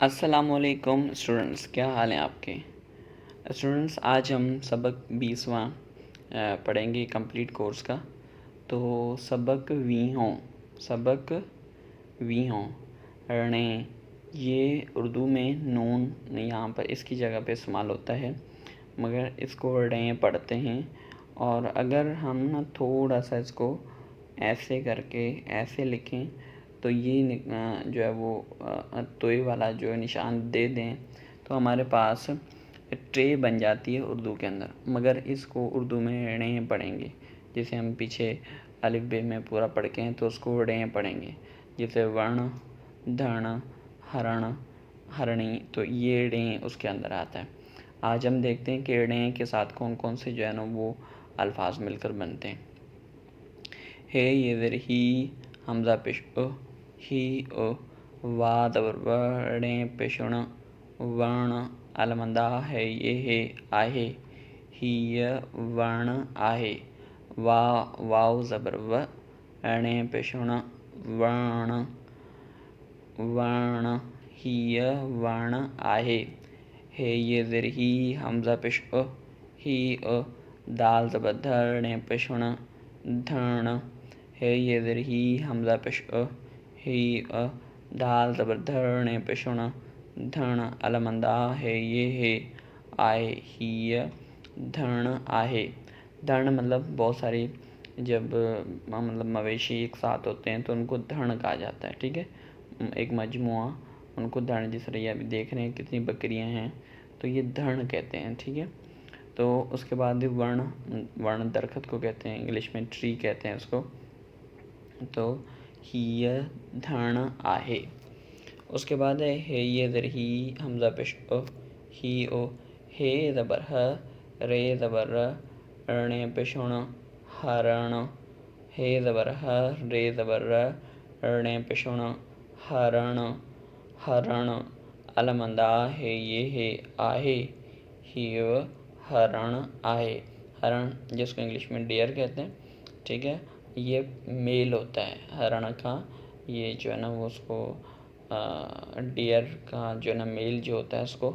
السلام علیکم اسٹوڈنٹس، کیا حال ہیں آپ کے؟ اسٹوڈنٹس، آج ہم سبق 20واں پڑھیں گے کمپلیٹ کورس کا۔ تو سبق وی ہوں رنے، یہ اردو میں نون یہاں پر اس کی جگہ پہ استعمال ہوتا ہے، مگر اس کو ریں پڑھتے ہیں۔ اور اگر ہم نا تھوڑا سا اس کو ایسے کر کے ایسے لکھیں تو یہ جو ہے وہ توئے والا جو نشان دے دیں تو ہمارے پاس ٹرے بن جاتی ہے اردو کے اندر، مگر اس کو اردو میں ڑیں پڑھیں گے۔ جیسے ہم پیچھے الف بے میں پورا پڑھ کے ہیں تو اس کو ڑیں پڑھیں گے، جیسے ورن، دھن، ہرن، ہرنی، تو یہ ڑیں اس کے اندر آتا ہے۔ آج ہم دیکھتے ہیں کہ ڑیں کے ساتھ کون کون سے جو ہے نا وہ الفاظ مل کر بنتے ہیں۔ ہے یہ زر ہی، حمزہ پیش ہی وا دبر و، ڑیں پیشن ورن، علمندہ ہے یہ ہے آہے، ہی ورن آہے، واو زبر و، ڑیں پیشن ورن، ورن ہی ورن آہے، ہے یہ زر ہی، حمزہ پیش ہی دال زبر دھر، ڑیں پیشن دھن، ہے یہ زر ہی، حمزہ پیش ہی دال زبر دھر، ڑیں پیشن دھن، علمندہ ہے یہ ہے آئے، ہی دھن آہے۔ دھن مطلب بہت ساری جب مطلب مویشی ایک ساتھ ہوتے ہیں تو ان کو دھن کہا جاتا ہے، ٹھیک ہے، ایک مجموعہ، ان کو دھن، جس طرح یہ ابھی دیکھ رہے ہیں کتنی بکریاں ہیں تو یہ دھن کہتے ہیں، ٹھیک ہے۔ تو اس کے بعد ورن درخت کو کہتے ہیں، انگلش میں ٹری کہتے ہیں اس کو۔ تو ہی دھن آہے۔ اس کے بعد ہے یہ زر ہی، حمزہ پیش ہی ہے زبر ہ، رے زبر ر، ڑیں پیشن ہرن، ہے زبر ہ، رے زبر ر، ڑیں پیشن ہرن، ہرن، علمندہ ہے یہ ہے آہے، ہی ہرن آہے۔ ہرن جس کو انگلش میں ڈیئر کہتے ہیں، ٹھیک ہے، یہ میل ہوتا ہے ہرن کا، یہ جو ہے نا وہ اس کو ڈیئر کا جو ہے نا میل جو ہوتا ہے اس کو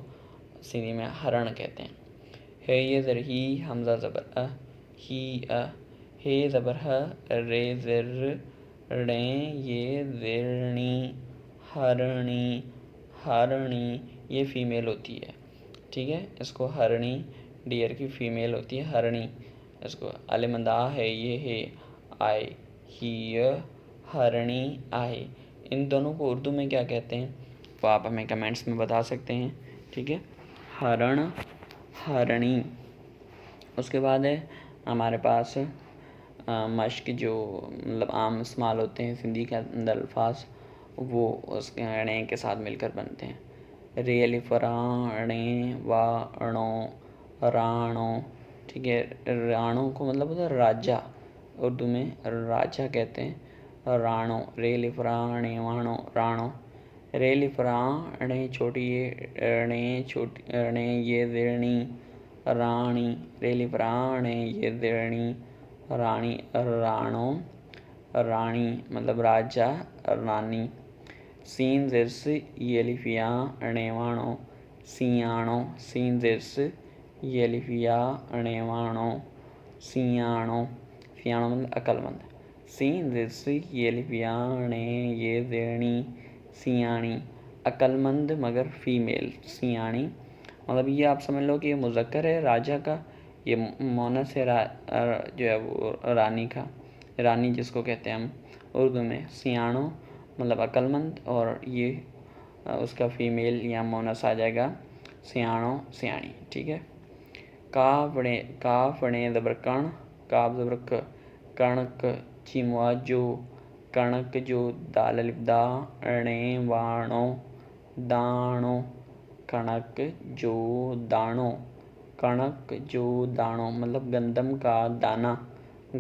سندھی میں ہرن کہتے ہیں۔ ہے یہ زر ہی، حمزہ زبر ہی، ہے زبر ہ، رے زر، ڑیں یہ زرنی، ہرنی، ہرنی، یہ فیمیل ہوتی ہے، ٹھیک ہے، اس کو ہرنی، ڈیئر کی فیمیل ہوتی ہے ہرنی، اس کو علمندہ ہے یہ ہے آئے، ہی ہرنی آئے۔ ان دونوں کو اردو میں کیا کہتے ہیں وہ آپ ہمیں کمنٹس میں بتا سکتے ہیں، ٹھیک ہے، ہرن، ہرنی۔ اس کے بعد ہے ہمارے پاس مشق، جو مطلب عام استعمال ہوتے ہیں سندھی کے اندر الفاظ، وہ اس کے ڑیں کے ساتھ مل کر بنتے ہیں۔ رے الف راں، ڑیں وا ڑوں، رانوں، ٹھیک ہے، رانوں کو مطلب ہوتا ہے راجا، اردو میں راجا کہتے ہیں، رانوں، رے الف راں، ڑیں وانوں، رانوں، رے الف راں، ڑیں چھوٹی ڑیں چھوٹی، ڑیں یہ زرنی، رانی، رے الف راں، ڑیں یہ زرنی، رانی، رانوں، رانی مطلب راجا، رانی۔ سین زر سے یہ الف یا، ڑیں وانوں، سیانوں، سین زر سے یہ الف یا، ڑیں وانوں، سیانوں، سیانوں مطلب عقل مند۔ سین زر سے یہ الف یا، ڑیں یہ زرنی، سیانی، عقل مند مگر فیمیل، سیانی، مطلب یہ آپ سمجھ لو کہ یہ مذکر ہے راجا کا، یہ مونث ہے جو ہے وہ رانی کا، رانی جس کو کہتے ہیں ہم اردو میں، سیانوں مطلب عقل مند، اور یہ اس کا فیمیل یا مونث آ جائے گا سیانوں، سیانی، ٹھیک ہے۔ کاف ڑیں زبر کن، کاف زبر ک، کنک، چیموا جو، کنک جو، دال الف دا، ڑیں وانوں، دانوں، کنک جو دانوں، کنک جو دانوں مطلب گندم کا دانہ،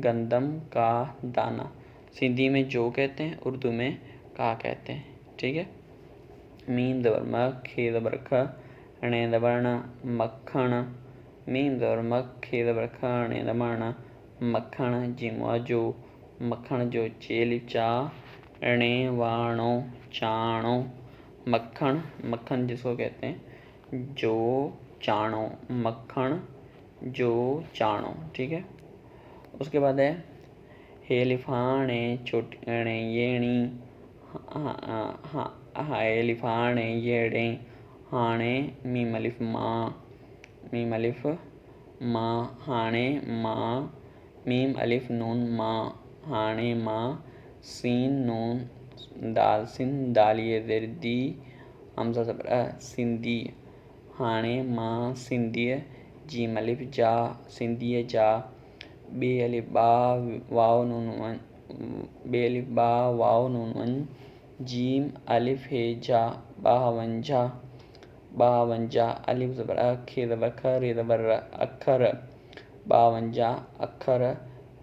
گندم کا دانہ۔ سندھی میں جو کہتے ہیں، اردو میں کا کہتے ہیں، ٹھیک ہے۔ میم زبر مکھ، کھے زبر کھ، ڑیں زبر ن، مکھن، میم زبر مکھ، کھے زبر کھ، ڑیں زبر ن، مکھن، جیموا جو، مکھن جو، چے الف چا، ڑیں وانوں، چانوں، مکھن، مکھن جس کو کہتے ہیں جو چاڼو، مکھن جو چاڼو، ٹھیک ہے. اس کے بعد ہے ہیلیفانے چوٹنے یینی، ہیلیفانے یڑے ہانے میم الف ماں، میم الف ماں، ہانے ماں، میم الف نون ماں، ہانے ماں، سین نون دال سن، دال یہ زیر دی، حمزہ زبر سندھی، ہانے ماں سندھی، جیم الف جا سندھی جا، بے الف با واو نون ون، بے الف با واو نون ون، جیم الف ہے جا، باونجا، باونجا، الف زبر اکھ زبر کھر زبر اکھر، باونجا اکھر،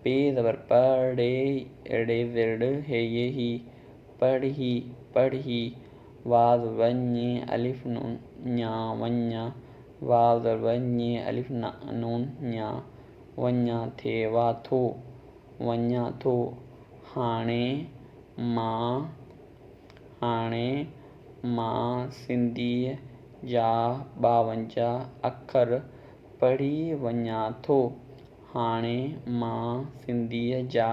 پے زبر پڑے، اڑے زرڈ ہے یہ ہی، پڑھی، پڑھی، واو ونی الف نون نیا ونیا، واو زبر ونی الف نون نیا، ونیا تھے واتھو، ونیا تھو، ہانے ماں، ہانے ماں سندھی جا، باونجا اکھر، پڑھی ونیا تھو، ہانے ماں سندھی جا،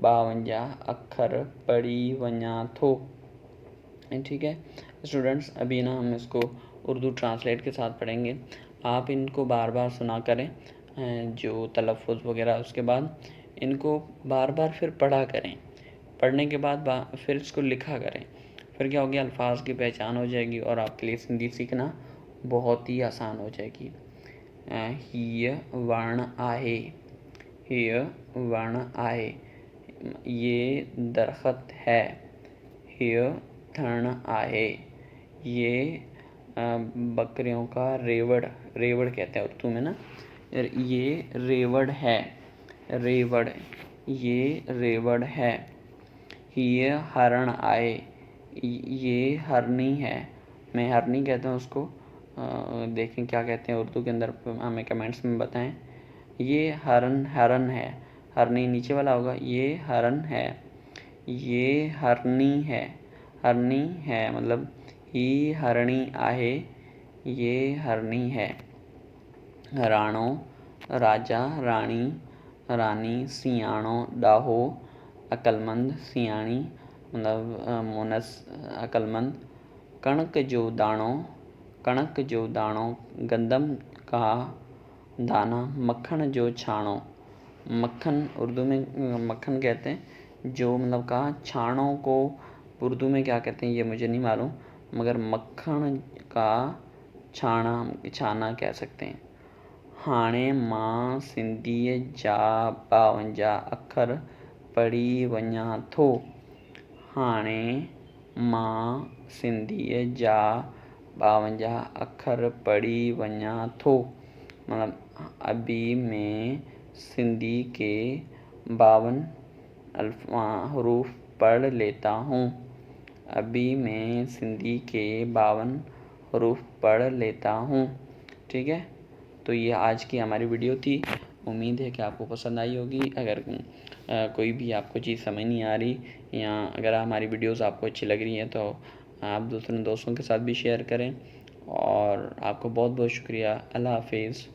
باونجا اکھر، پڑھی ونیا تھو. ٹھیک ہے اسٹوڈنٹس، ابھی نا ہم اس کو اردو ٹرانسلیٹ کے ساتھ پڑھیں گے. آپ ان کو بار بار سنا کریں، جو تلفظ وغیرہ، اس کے بعد ان کو بار بار پھر پڑھا کریں. پڑھنے کے بعد پھر اس کو لکھا کریں. پھر کیا ہوگی، الفاظ کی پہچان ہو جائے گی اور آپ کے لیے سندھی سیکھنا بہت ہی آسان ہو جائے گی. ہی ورن آہے، ہی ورن آہے، یہ درخت ہے. ہی تھن آہے، یہ بکریوں کا ریوڑ، ریوڑ کہتے ہیں اردو میں نا، یہ ریوڑ ہے، ریوڑ، یہ ریوڑ ہے. یہ ہرن آئے، یہ ہرنی ہے. میں ہرنی کہتا ہوں اس کو، دیکھیں کیا کہتے ہیں اردو کے اندر، ہمیں کمنٹس میں بتائیں. یہ ہرن، ہرن ہے، ہرنی نیچے والا ہوگا، یہ ہرن ہے. یہ ہرنی ہے، ہرنی ہے مطلب ہی ہرنی آہے، یہ ہرنی ہے. رانو راجا، رانی رانی، سیاڑو ڈاہو، عقل مند سیاਣੀ مطلب مونس عقل مند. کنک جو دانو، کنک جو دانو، گندم کا دانہ. مکھن جو چھاڼو، مکھن اردو میں مکھن کہتے ہیں، جو مطلب کہا. چھاڼوں کو اردو میں کیا کہتے ہیں یہ مجھے نہیں معلوم، مگر مکھن کا چھانا، چھانا کہہ سکتے ہیں. ہانے ماں سندھی جا، باونجا اکھر، پڑھی ونیا تھو. ہانے ماں سندھی جا، باونجا اکھر، پڑھی ونیا تھو. مطلب ابھی میں سندھی کے 52 حروف پڑھ لیتا ہوں. ابھی میں سندھی کے 52 حروف پڑھ لیتا ہوں. ٹھیک ہے، تو یہ آج کی ہماری ویڈیو تھی. امید ہے کہ آپ کو پسند آئی ہوگی. اگر کوئی بھی آپ کو چیز سمجھ نہیں آ رہی، یا اگر ہماری ویڈیوز آپ کو اچھی لگ رہی ہیں، تو آپ دوسرے دوستوں کے ساتھ بھی شیئر کریں. اور آپ کو بہت بہت شکریہ. اللہ حافظ.